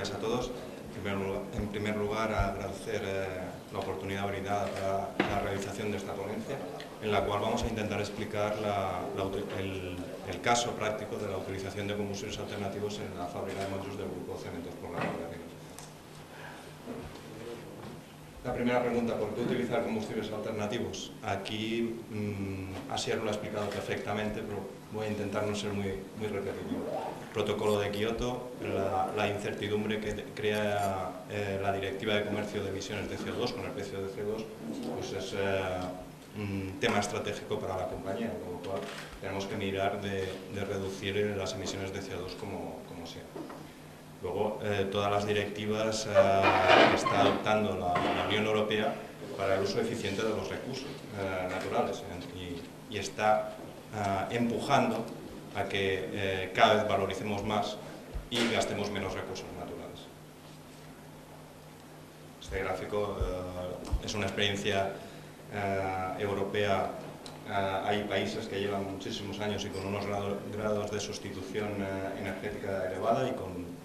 días a todos. En primer lugar, agradecer la oportunidad brindada para la realización de esta ponencia, en la cual vamos a intentar explicar el caso práctico de la utilización de combustibles alternativos en la fábrica de Monjos del Grupo Cementos por la Ría de Rivas. La primera pregunta, ¿por qué utilizar combustibles alternativos? Aquí Asier lo ha explicado perfectamente, pero voy a intentar no ser muy repetitivo. Protocolo de Kioto, la incertidumbre que crea la Directiva de Comercio de Emisiones de CO2 con el precio de CO2, pues es un tema estratégico para la compañía, con lo cual tenemos que mirar de reducir las emisiones de CO2 como sea. Luego, todas las directivas que está adoptando la Unión Europea para el uso eficiente de los recursos naturales y está empujando a que cada vez valoricemos más y gastemos menos recursos naturales. Este gráfico es una experiencia europea. Hay países que llevan muchísimos años y con unos grados de sustitución energética elevada y con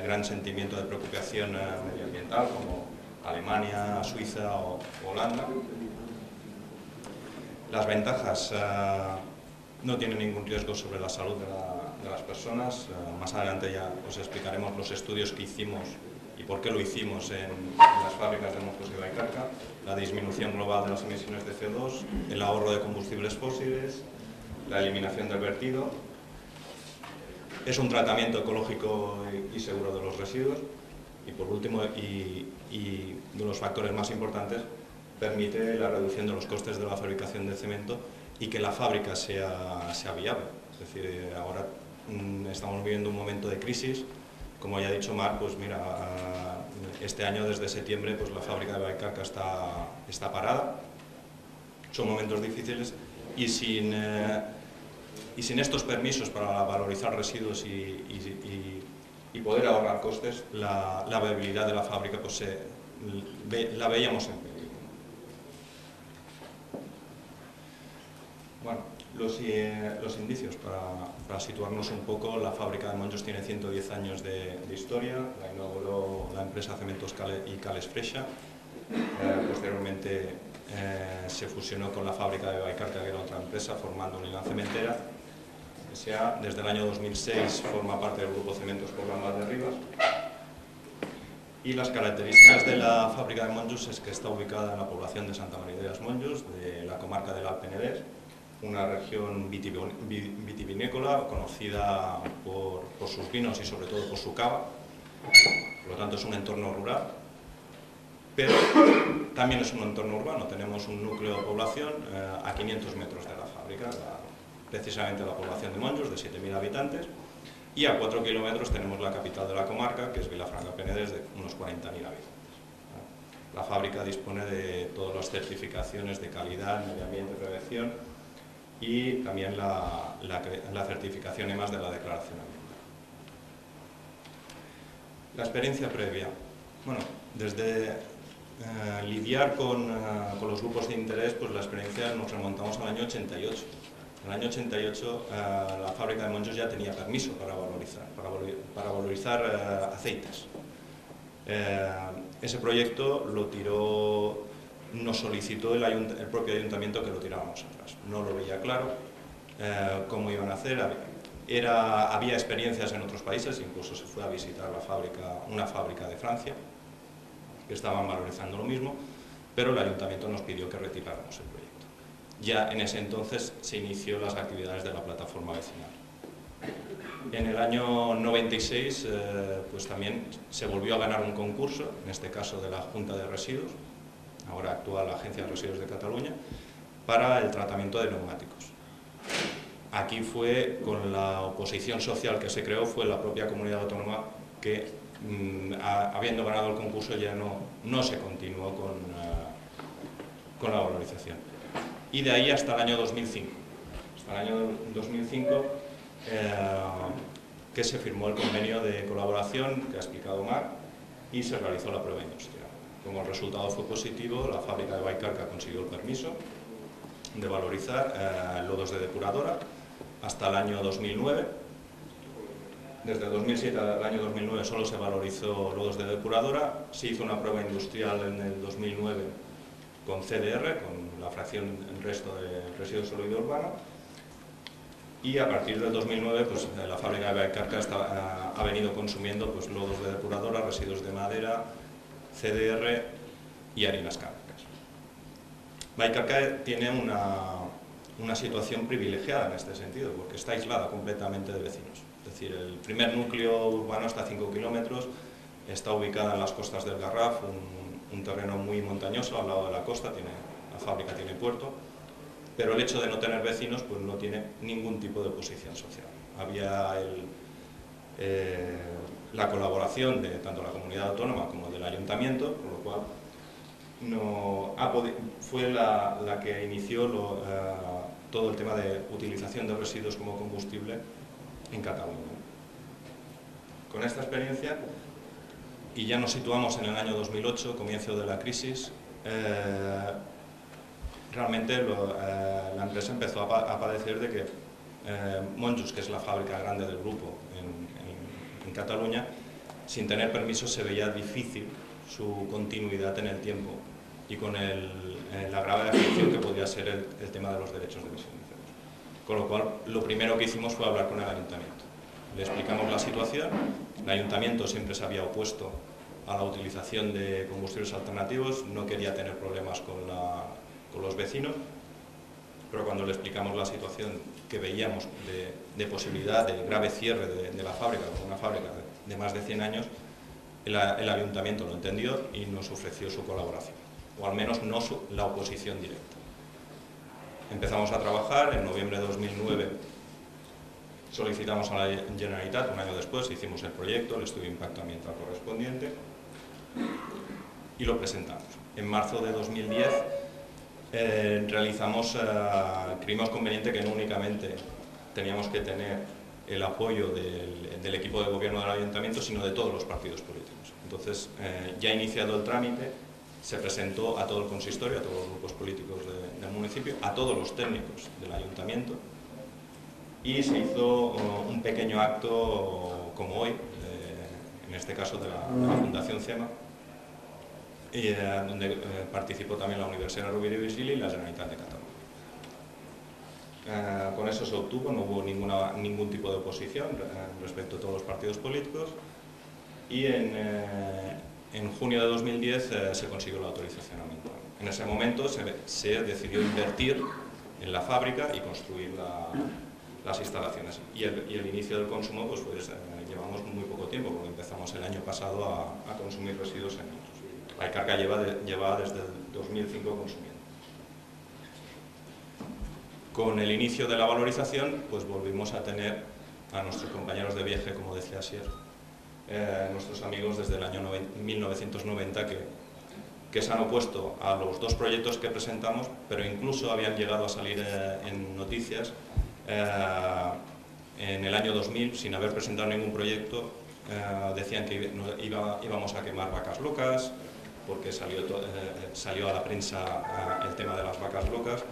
gran sentimiento de preocupación medioambiental, como Alemania, Suiza o Holanda. Las ventajas: no tienen ningún riesgo sobre la salud de las personas. Más adelante ya os explicaremos los estudios que hicimos y por qué lo hicimos en las fábricas de Monjos y Baicarca, la disminución global de las emisiones de CO2, el ahorro de combustibles fósiles, la eliminación del vertido. Es un tratamiento ecológico y seguro de los residuos y, por último, y de los factores más importantes, permite la reducción de los costes de la fabricación de cemento y que la fábrica sea viable. Es decir, ahora estamos viviendo un momento de crisis. Como ya ha dicho Marc, pues mira, este año desde septiembre pues la fábrica de Baicarca está parada. Son momentos difíciles y sin estos permisos para valorizar residuos y poder ahorrar costes, la viabilidad de la fábrica pues la veíamos en peligro. Bueno, los indicios, para situarnos un poco: la fábrica de Monjos tiene 110 años de historia, la inauguró la empresa Cementos y Cales Freixa. Posteriormente se fusionó con la fábrica de Baicarca, que era otra empresa, formando Unidad Cementera. Desde el año 2006 forma parte del Grupo Cementos por la Ría de Rivas. Y las características de la fábrica de Monjos es que está ubicada en la población de Santa María de las Monjos, de la comarca del Alt Penedès, una región vitivinícola conocida por sus vinos y sobre todo por su cava. Por lo tanto, es un entorno rural, pero también es un entorno urbano. Tenemos un núcleo de población a 500 metros de la fábrica, precisamente la población de Monjos, de 7.000 habitantes, y a 4 kilómetros tenemos la capital de la comarca, que es Vilafranca Penedès, de unos 40.000 habitantes. La fábrica dispone de todas las certificaciones de calidad, medio ambiente, prevención, y también la certificación EMAS de la declaración ambiental. La experiencia previa. Bueno, desde lidiar con los grupos de interés, pues la experiencia nos remontamos al año 88. En el año 88 la fábrica de Monjos ya tenía permiso para valorizar aceites. Ese proyecto nos solicitó el propio ayuntamiento que lo tiráramos atrás. No lo veía claro cómo iban a hacer. Había experiencias en otros países, incluso se fue a visitar una fábrica de Francia, que estaban valorizando lo mismo, pero el ayuntamiento nos pidió que retiráramos el proyecto. Ya en ese entonces se inició las actividades de la plataforma vecinal. En el año 96 pues también se volvió a ganar un concurso, en este caso de la Junta de Residuos, ahora actual Agencia de Residuos de Cataluña, para el tratamiento de neumáticos. Aquí fue, con la oposición social que se creó, fue la propia comunidad autónoma que, habiendo ganado el concurso, ya no se continuó con la valorización. Y de ahí hasta el año 2005. Hasta el año 2005 que se firmó el convenio de colaboración que ha explicado Marc y se realizó la prueba industrial. Como el resultado fue positivo, la fábrica de Baicarca consiguió el permiso de valorizar lodos de depuradora hasta el año 2009 Desde el 2007 al año 2009 solo se valorizó lodos de depuradora, se hizo una prueba industrial en el 2009 con CDR, con la fracción el resto de residuo sólido urbano, y a partir del 2009 pues, la fábrica de Vallcarca ha venido consumiendo pues, lodos de depuradora, residuos de madera, CDR y harinas cárnicas. Vallcarca tiene una situación privilegiada en este sentido, porque está aislada completamente de vecinos. Es decir, el primer núcleo urbano está a 5 kilómetros, está ubicada en las costas del Garraf, un terreno muy montañoso al lado de la costa, la fábrica tiene puerto, pero el hecho de no tener vecinos pues no tiene ningún tipo de oposición social. Había la colaboración de tanto la comunidad autónoma como del ayuntamiento, con lo cual fue la que inició todo el tema de utilización de residuos como combustible en Cataluña. Con esta experiencia, y ya nos situamos en el año 2008, comienzo de la crisis, realmente la empresa empezó a padecer de que Monjos, que es la fábrica grande del grupo en Cataluña, sin tener permiso se veía difícil su continuidad en el tiempo y con la grave afección que podía ser el tema de los derechos de emisión de CO2. Con lo cual, lo primero que hicimos fue hablar con el ayuntamiento. Le explicamos la situación, el ayuntamiento siempre se había opuesto a la utilización de combustibles alternativos, no quería tener problemas con los vecinos, pero cuando le explicamos la situación que veíamos de posibilidad de grave cierre de la fábrica, una fábrica de más de 100 años, el ayuntamiento lo entendió y nos ofreció su colaboración, o al menos no la oposición directa. Empezamos a trabajar, en noviembre de 2009 solicitamos a la Generalitat, un año después hicimos el proyecto, el estudio de impacto ambiental correspondiente y lo presentamos. En marzo de 2010 creímos conveniente que no únicamente teníamos que tener el apoyo del equipo de gobierno del ayuntamiento, sino de todos los partidos políticos. Entonces, ya iniciado el trámite, se presentó a todo el consistorio, a todos los grupos políticos del municipio, a todos los técnicos del ayuntamiento, y se hizo un pequeño acto como hoy, en este caso de la Fundación CEMA, donde participó también la Universidad Rovira i Virgili y la Generalitat de Cataluña. Con eso se obtuvo, no hubo ningún tipo de oposición respecto a todos los partidos políticos, y en junio de 2010 se consiguió la autorización ambiental. En ese momento se decidió invertir en la fábrica y construir las instalaciones. Y el inicio del consumo, pues llevamos muy poco tiempo, porque empezamos el año pasado a consumir residuos en nosotros. Vallcarca lleva desde el 2005 consumiendo. Con el inicio de la valorización, pues volvimos a tener a nuestros compañeros de viaje, como decía Asier, nuestros amigos desde el año 1990 que se han opuesto a los dos proyectos que presentamos, pero incluso habían llegado a salir en noticias en el año 2000, sin haber presentado ningún proyecto, decían que íbamos a quemar vacas locas, porque salió a la prensa el tema de las vacas locas.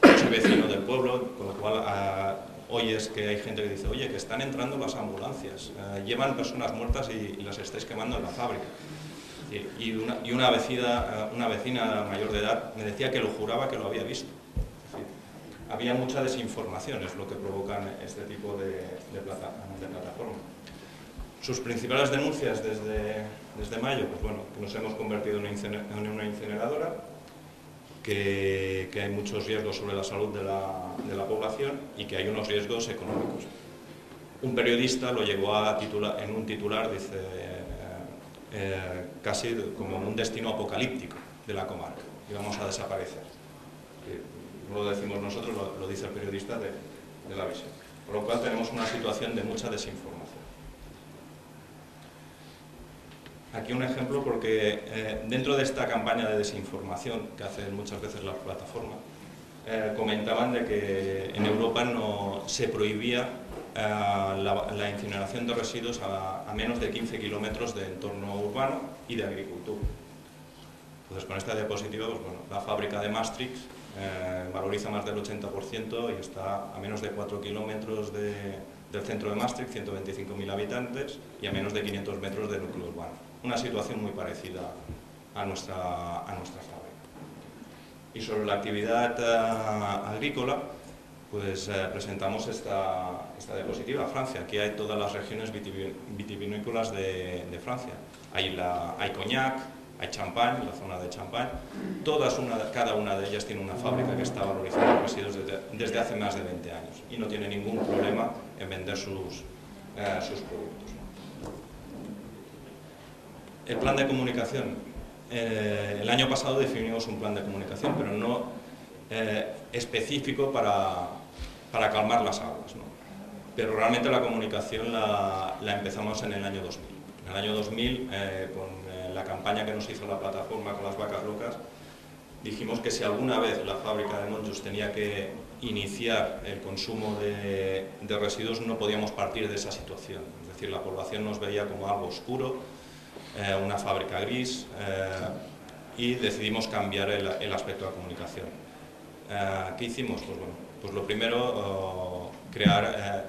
Soy vecino del pueblo, con lo cual hoy es que hay gente que dice, oye, que están entrando las ambulancias, llevan personas muertas y las estáis quemando en la fábrica. Y una vecina mayor de edad me decía que lo juraba que lo había visto. Es decir, había mucha desinformación, es lo que provocan este tipo de plataforma. Sus principales denuncias desde mayo, pues bueno, que nos hemos convertido en una incineradora, que hay muchos riesgos sobre la salud de la población y que hay unos riesgos económicos. Un periodista lo llegó a titular, en un titular, dice, casi como un destino apocalíptico de la comarca, y vamos a desaparecer. No lo decimos nosotros, lo dice el periodista de la visión. Por lo cual tenemos una situación de mucha desinformación. Aquí un ejemplo, porque dentro de esta campaña de desinformación que hacen muchas veces las plataformas, comentaban de que en Europa no se prohibía la incineración de residuos a menos de 15 kilómetros de entorno urbano y de agricultura. Entonces, con esta diapositiva, pues, bueno, la fábrica de Maastricht valoriza más del 80% y está a menos de 4 kilómetros de del centro de Maastricht, 125.000 habitantes y a menos de 500 metros del núcleo urbano. Una situación muy parecida a nuestra fábrica. Y sobre la actividad agrícola, pues presentamos esta diapositiva, Francia. Aquí hay todas las regiones vitivinícolas de Francia. Hay Cognac, hay Champagne, la zona de Champagne. Cada una de ellas tiene una fábrica que está valorizando residuos desde hace más de 20 años y no tiene ningún problema en vender sus productos. El plan de comunicación. El año pasado definimos un plan de comunicación, pero no específico para calmar las aguas, ¿no? Pero realmente la comunicación la empezamos en el año 2000. En el año 2000, con la campaña que nos hizo la plataforma con las vacas locas, dijimos que si alguna vez la fábrica de Monjos tenía que iniciar el consumo de residuos, no podíamos partir de esa situación. Es decir, la población nos veía como algo oscuro, una fábrica gris, y decidimos cambiar el aspecto de la comunicación. ¿Qué hicimos? Pues bueno, pues lo primero,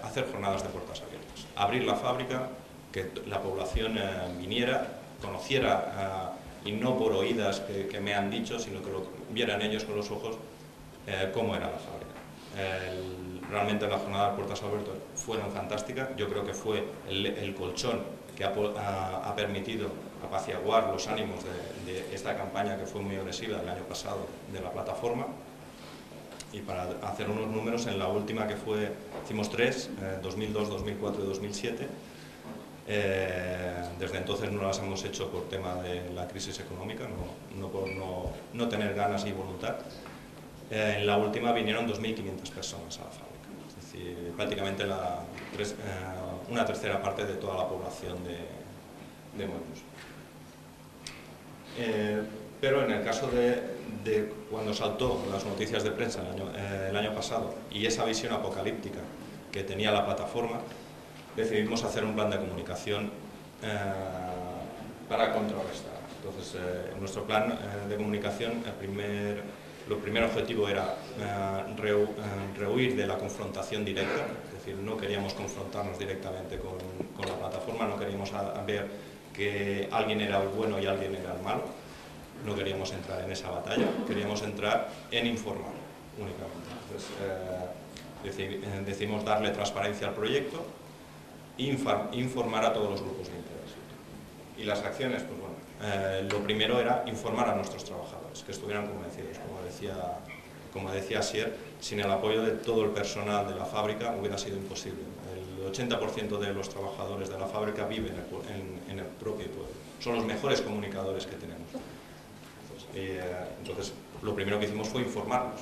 hacer jornadas de puertas abiertas, abrir la fábrica, que la población viniera, conociera, y no por oídas que me han dicho, sino que lo vieran ellos con los ojos, cómo era la fábrica. Realmente las jornadas de puertas abiertas fueron fantásticas. Yo creo que fue el colchón que ha permitido apaciguar los ánimos de esta campaña, que fue muy agresiva el año pasado de la plataforma. Y para hacer unos números, en la última que hicimos 3, 2002, 2004 y 2007. Desde entonces no las hemos hecho por tema de la crisis económica, no por no tener ganas y voluntad. En la última vinieron 2.500 personas a la fábrica, es decir, prácticamente una tercera parte de toda la población de Monjos. Pero en el caso de cuando saltó las noticias de prensa el año pasado y esa visión apocalíptica que tenía la plataforma, decidimos hacer un plan de comunicación para contrarrestar. Entonces, en nuestro plan de comunicación, lo primer objetivo era rehuir de la confrontación directa, es decir, no queríamos confrontarnos directamente con la plataforma, no queríamos ver que alguien era el bueno y alguien era el malo, no queríamos entrar en esa batalla, queríamos entrar en informar únicamente. Entonces, decidimos darle transparencia al proyecto e informar a todos los grupos de interés. Y las acciones, pues bueno, lo primero era informar a nuestros trabajadores, que estuvieran convencidos. Como decía Asier, sin el apoyo de todo el personal de la fábrica hubiera sido imposible. El 80% de los trabajadores de la fábrica viven en el propio pueblo. Son los mejores comunicadores que tenemos. Entonces, lo primero que hicimos fue informarlos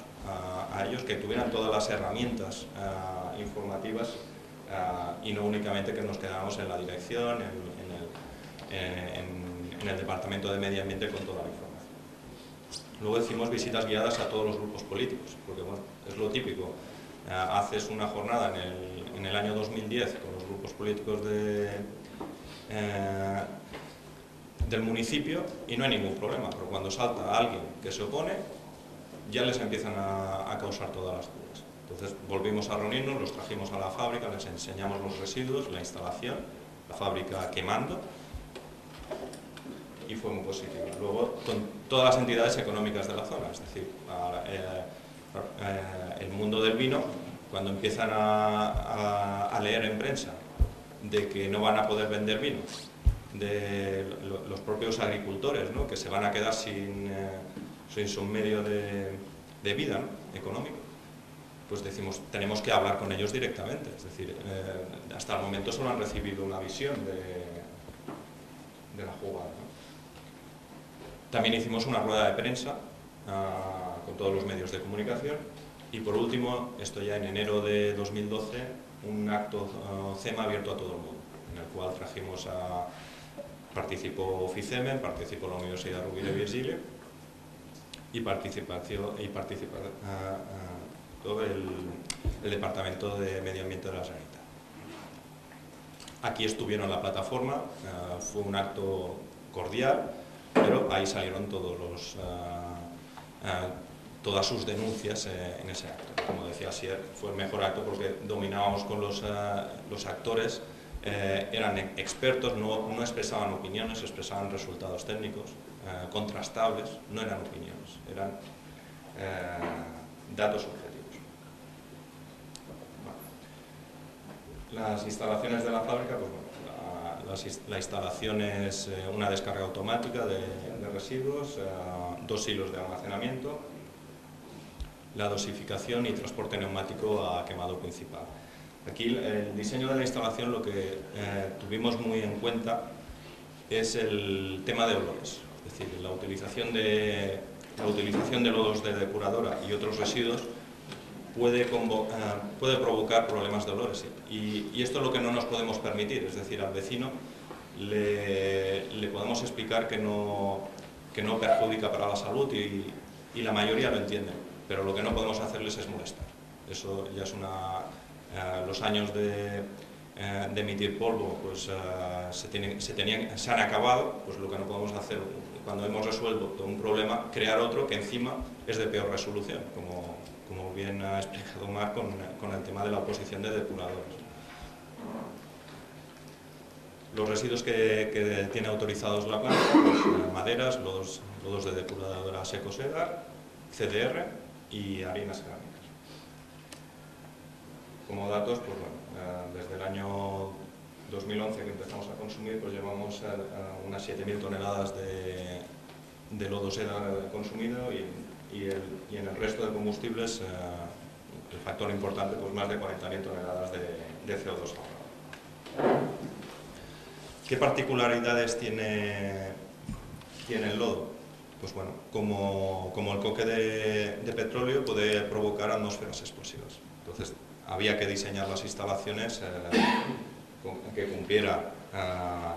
a ellos, que tuvieran todas las herramientas informativas, y no únicamente que nos quedáramos en la dirección, en el departamento de medio ambiente con toda la información. Luego hicimos visitas guiadas a todos los grupos políticos, porque bueno, es lo típico. Haces una jornada en el año 2010 con los grupos políticos del municipio y no hay ningún problema, pero cuando salta alguien que se opone, ya les empiezan a causar todas las dudas. Entonces volvimos a reunirnos, los trajimos a la fábrica, les enseñamos los residuos, la instalación, la fábrica quemando, y fue muy positivo. Luego, con todas las entidades económicas de la zona, es decir, el mundo del vino, cuando empiezan a leer en prensa de que no van a poder vender vino, de los propios agricultores, ¿no?, que se van a quedar sin su medio de vida, ¿no?, económico, pues decimos, tenemos que hablar con ellos directamente. Es decir, hasta el momento solo han recibido una visión de la jugada, ¿no? También hicimos una rueda de prensa con todos los medios de comunicación y por último, esto ya en enero de 2012, un acto CEMA abierto a todo el mundo, en el cual participó FICEMEN, participó la Universidad Rovira i Virgili y participó todo el Departamento de Medio Ambiente de la Generalitat. Aquí estuvieron la plataforma, fue un acto cordial, pero ahí salieron todos todas sus denuncias en ese acto. Como decía Asier, fue el mejor acto porque dominábamos con los actores, eran expertos, no expresaban opiniones, expresaban resultados técnicos contrastables, no eran opiniones, eran datos objetivos. Bueno. Las instalaciones de la fábrica, pues bueno, la instalación es una descarga automática de residuos, 2 hilos de almacenamiento, la dosificación y transporte neumático a quemador principal. Aquí el diseño de la instalación, lo que tuvimos muy en cuenta es el tema de olores, es decir, la utilización de lodos de depuradora y otros residuos puede provocar problemas de olores, y esto es lo que no nos podemos permitir, es decir, al vecino le podemos explicar que no perjudica para la salud y la mayoría lo entienden, pero lo que no podemos hacerles es molestar. Eso ya es los años de emitir polvo pues se han acabado, pues lo que no podemos hacer cuando hemos resuelto un problema, crear otro que encima es de peor resolución, como bien ha explicado Marc con el tema de la oposición de depuradores. Los residuos que tiene autorizados la planta, pues, maderas, lodos de depuradora seco-sedar, CDR y harinas cerámicas. Como datos, pues bueno, desde el año 2011 que empezamos a consumir, pues llevamos unas 7.000 toneladas de lodo sedar consumido y en el resto de combustibles, el factor importante, pues más de 40.000 toneladas de CO2 ahorrado. ¿Qué particularidades tiene el lodo? Pues bueno, como el coque de petróleo puede provocar atmósferas explosivas. Entonces, había que diseñar las instalaciones que cumpliera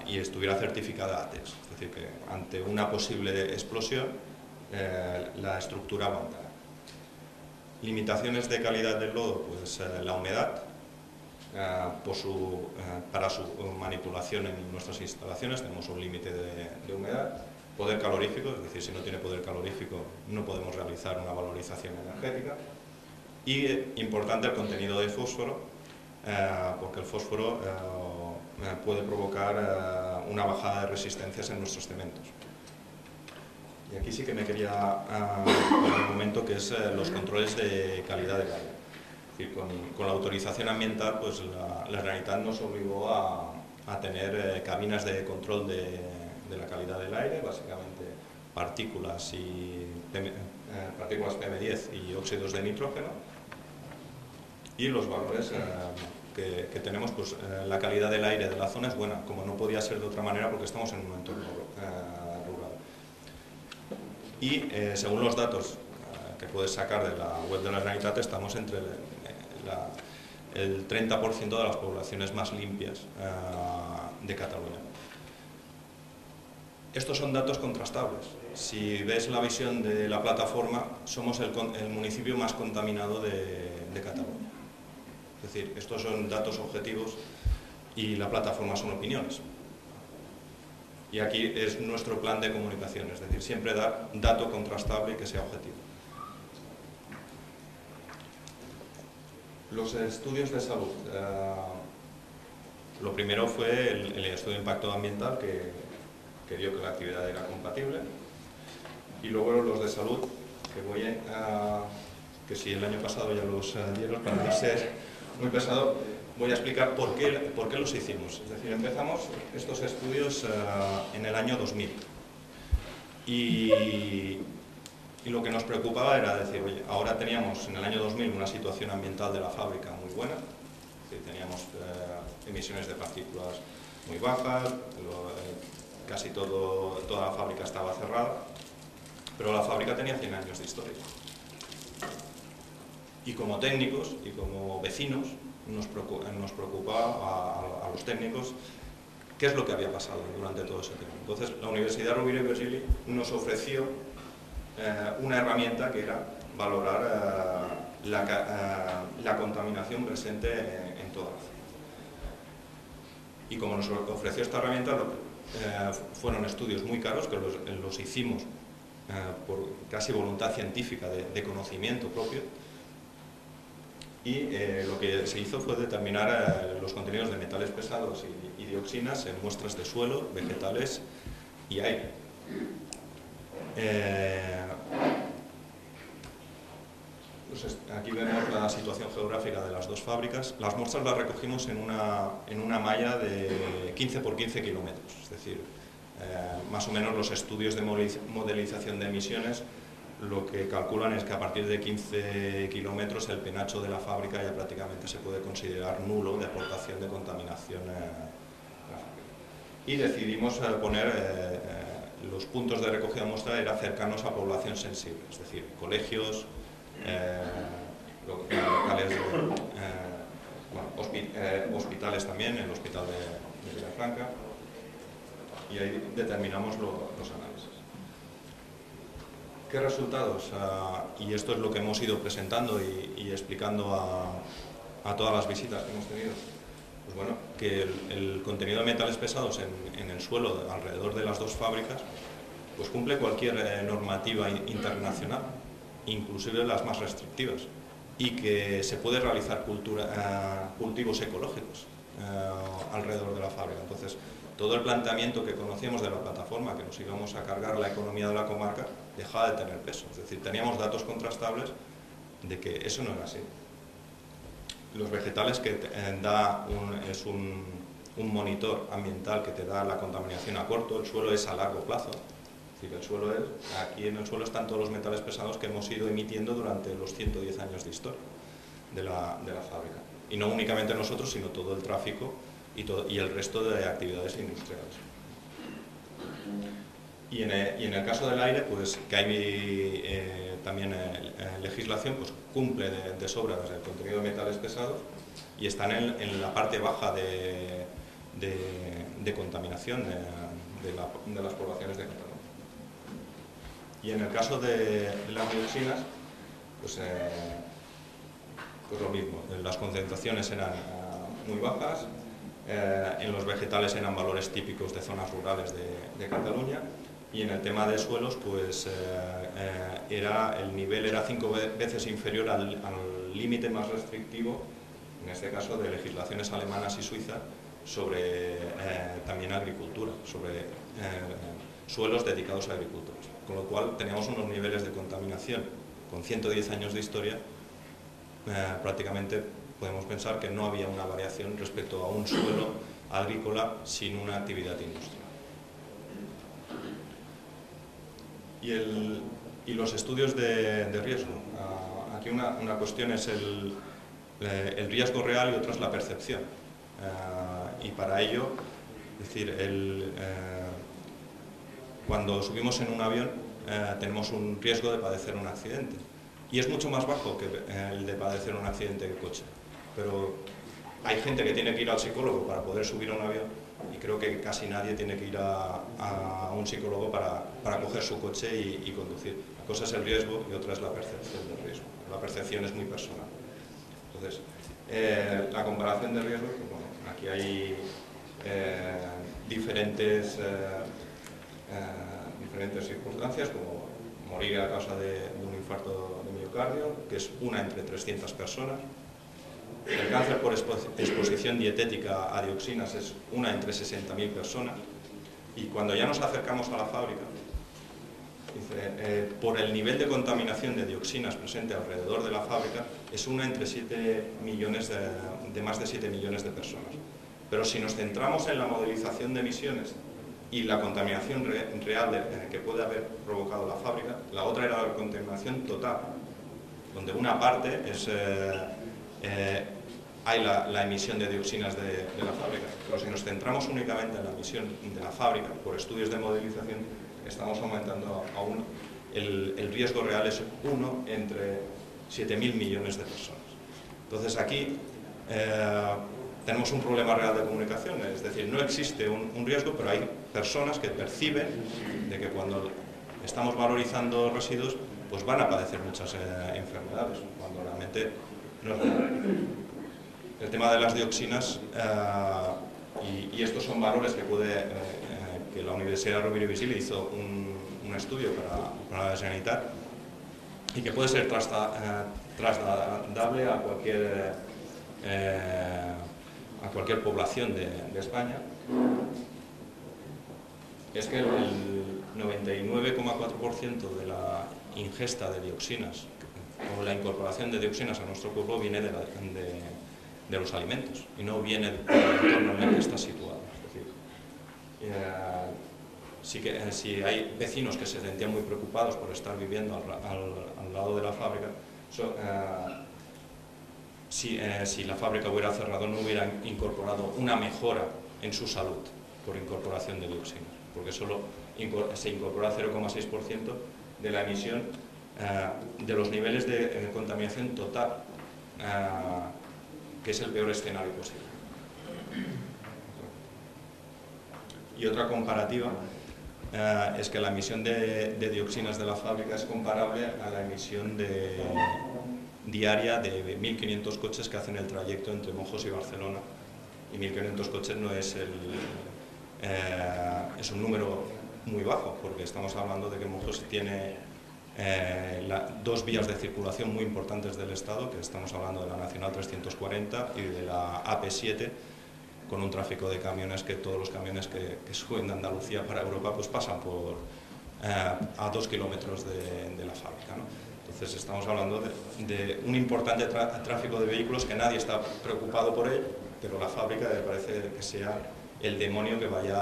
y estuviera certificada ATEX, es decir, que ante una posible explosión la estructura aguantara. Limitaciones de calidad del lodo, pues la humedad, para su manipulación en nuestras instalaciones tenemos un límite de humedad, poder calorífico, es decir, si no tiene poder calorífico no podemos realizar una valorización energética, y importante el contenido de fósforo, porque el fósforo puede provocar una bajada de resistencias en nuestros cementos. Y aquí sí que me quería poner un momento, que es los controles de calidad del aire. Es decir, con la autorización ambiental, pues la Generalitat nos obligó a tener cabinas de control de la calidad del aire, básicamente partículas PM10 y óxidos de nitrógeno, y los valores que tenemos, pues la calidad del aire de la zona es buena, como no podía ser de otra manera porque estamos en un entorno rural. Y según los datos que puedes sacar de la web de la Generalitat, estamos entre el 30% de las poblaciones más limpias de Cataluña. Estos son datos contrastables. Si ves la visión de la plataforma, somos el municipio más contaminado de Cataluña. Es decir, estos son datos objetivos y la plataforma son opiniones. Y aquí es nuestro plan de comunicación, es decir, siempre dar dato contrastable y que sea objetivo. Los estudios de salud. Lo primero fue el estudio de impacto ambiental que dio que la actividad era compatible, y luego los de salud, que si el año pasado ya los dieron, para no ser muy pesado, voy a explicar por qué los hicimos. Es decir, empezamos estos estudios en el año 2000 y lo que nos preocupaba era decir, oye, ahora teníamos en el año 2000 una situación ambiental de la fábrica muy buena, es decir, teníamos emisiones de partículas muy bajas, casi toda la fábrica estaba cerrada, pero la fábrica tenía 100 años de historia. Y como técnicos y como vecinos nos preocupaba a los técnicos qué es lo que había pasado durante todo ese tiempo. Entonces la Universidad Rovira i Virgili nos ofreció una herramienta que era valorar la contaminación presente en toda la zona. Y como nos ofreció esta herramienta, fueron estudios muy caros que los hicimos por casi voluntad científica de conocimiento propio, y lo que se hizo fue determinar los contenidos de metales pesados y dioxinas en muestras de suelo, vegetales y aire. Pues aquí vemos la situación geográfica de las dos fábricas. Las muestras las recogimos en una malla de 15 por 15 kilómetros, es decir, más o menos los estudios de modelización de emisiones lo que calculan es que a partir de 15 kilómetros el penacho de la fábrica ya prácticamente se puede considerar nulo de aportación de contaminación a la fábrica. Y decidimos poner los puntos de recogida de muestra eran cercanos a población sensible, es decir, colegios, locales, hospitales también, el hospital de Villafranca, y ahí determinamos los análisis. ¿Qué resultados? Y esto es lo que hemos ido presentando y explicando a todas las visitas que hemos tenido. Pues bueno, que el contenido de metales pesados en el suelo alrededor de las dos fábricas pues cumple cualquier normativa internacional, inclusive las más restrictivas, y que se puede realizar cultivos ecológicos alrededor de la fábrica. Entonces, todo el planteamiento que conocíamos de la plataforma, que nos íbamos a cargar la economía de la comarca, dejaba de tener peso. Es decir, teníamos datos contrastables de que eso no era así. Los vegetales que es un monitor ambiental que te da la contaminación a corto, el suelo es a largo plazo. Es decir, el suelo aquí en el suelo están todos los metales pesados que hemos ido emitiendo durante los 110 años de historia de la fábrica. Y no únicamente nosotros, sino todo el tráfico y el resto de actividades industriales. Y en el caso del aire, pues que hay también legislación, pues cumple de sobra el contenido de metales pesados y están en la parte baja de contaminación de las poblaciones de Cataluña. Y en el caso de las dioxinas, pues lo mismo, las concentraciones eran muy bajas, en los vegetales eran valores típicos de zonas rurales de Cataluña, y en el tema de suelos pues el nivel era 5 veces inferior al límite más restrictivo, en este caso de legislaciones alemanas y suizas, sobre también agricultura, sobre suelos dedicados a agricultura. Con lo cual teníamos unos niveles de contaminación con 110 años de historia, prácticamente podemos pensar que no había una variación respecto a un suelo agrícola sin una actividad industrial. Y los estudios de riesgo. Aquí una cuestión es el riesgo real y otra es la percepción. Y para ello, es decir, cuando subimos en un avión tenemos un riesgo de padecer un accidente. Y es mucho más bajo que el de padecer un accidente de coche. Pero hay gente que tiene que ir al psicólogo para poder subir a un avión y creo que casi nadie tiene que ir a un psicólogo para coger su coche y conducir. Una cosa es el riesgo y otra es la percepción del riesgo. La percepción es muy personal. Entonces, la comparación de riesgos, pues bueno, aquí hay diferentes circunstancias, como morir a causa de un infarto de miocardio, que es una entre 300 personas. El cáncer por exposición dietética a dioxinas es una entre 60.000 personas. Y cuando ya nos acercamos a la fábrica, por el nivel de contaminación de dioxinas presente alrededor de la fábrica, es una entre 7 millones de más de 7 millones de personas. Pero si nos centramos en la modelización de emisiones y la contaminación real que puede haber provocado la fábrica, la otra era la contaminación total, donde una parte es hay la emisión de dioxinas de la fábrica. Pero si nos centramos únicamente en la emisión de la fábrica, por estudios de modelización, estamos aumentando aún, el riesgo real es 1 entre 7.000 millones de personas. Entonces aquí tenemos un problema real de comunicación, es decir, no existe un riesgo, pero hay personas que perciben de que cuando estamos valorizando residuos, pues van a padecer muchas enfermedades, cuando realmente no es verdad. El tema de las dioxinas, y estos son valores que la Universidad Rovira i Virgili hizo un estudio para la Generalitat y que puede ser trasladable a cualquier población de España, es que el 99,4% de la ingesta de dioxinas o la incorporación de dioxinas a nuestro cuerpo viene de los alimentos y no viene del entorno en el que está situado. Es decir, si hay vecinos que se sentían muy preocupados por estar viviendo al lado de la fábrica, si la fábrica hubiera cerrado no hubiera incorporado una mejora en su salud por incorporación de dioxinas, porque solo se incorpora 0,6% de la emisión de los niveles de contaminación total, que es el peor escenario posible. Y otra comparativa es que la emisión de dioxinas de la fábrica es comparable a la emisión diaria de 1.500 coches que hacen el trayecto entre Monjos y Barcelona. Y 1.500 coches no es es un número muy bajo, porque estamos hablando de que Monjos tiene dos vías de circulación muy importantes del Estado, que estamos hablando de la Nacional 340 y de la AP7, con un tráfico de camiones que todos los camiones que suben de Andalucía para Europa pues pasan a 2 kilómetros de la fábrica, ¿no? Entonces estamos hablando de un importante tráfico de vehículos que nadie está preocupado por él, pero la fábrica me parece que sea el demonio que vaya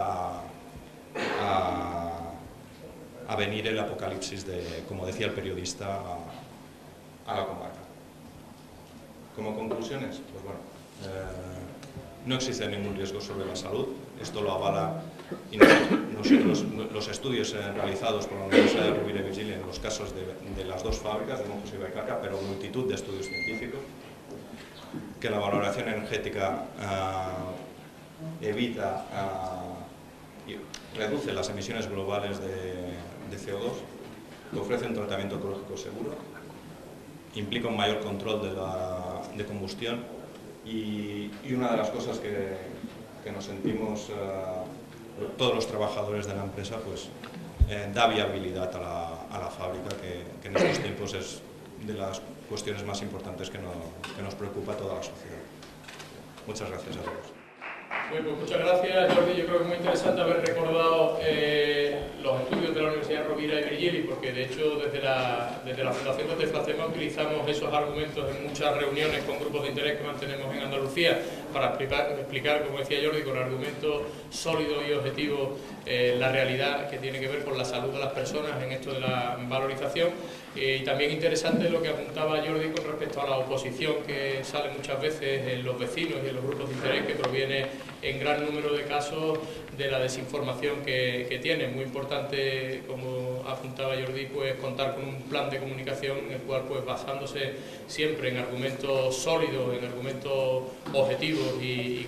a venir el apocalipsis, como decía el periodista, a la comarca. Como conclusiones, pues bueno, no existe ningún riesgo sobre la salud, esto lo avala y nosotros los estudios realizados por la Universidad de Rovira i Virgili en los casos de las dos fábricas, de Monjos y Vallcarca, pero multitud de estudios científicos, que la valoración energética evita y reduce las emisiones globales de CO2, que ofrece un tratamiento ecológico seguro, implica un mayor control de combustión y una de las cosas que nos sentimos todos los trabajadores de la empresa, pues da viabilidad a la fábrica, que en estos tiempos es de las cuestiones más importantes que nos preocupa a toda la sociedad. Muchas gracias a todos. Bueno, pues muchas gracias, Jordi. Yo creo que es muy interesante haber recordado los estudios de la Universidad de Rovira y Virgili, porque de hecho desde la Fundación de Flacema utilizamos esos argumentos en muchas reuniones con grupos de interés que mantenemos en Andalucía para explicar, como decía Jordi, con argumentos sólidos y objetivos la realidad que tiene que ver con la salud de las personas en esto de la valorización. Y también interesante lo que apuntaba Jordi con respecto a la oposición que sale muchas veces en los vecinos y en los grupos de interés, que proviene en gran número de casos de la desinformación que tiene. Muy importante, como apuntaba Jordi, pues contar con un plan de comunicación en el cual, pues basándose siempre en argumentos sólidos, en argumentos objetivos y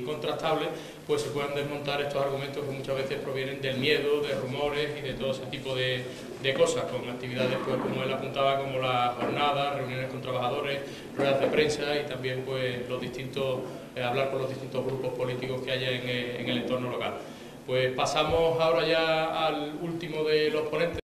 contrastables, pues se puedan desmontar estos argumentos que muchas veces provienen del miedo, de rumores y de todo ese tipo de cosas, con actividades, pues como él apuntaba, como las jornadas, reuniones con trabajadores, ruedas de prensa y también pues hablar con los distintos grupos políticos que haya en el entorno local. Pues pasamos ahora ya al último de los ponentes.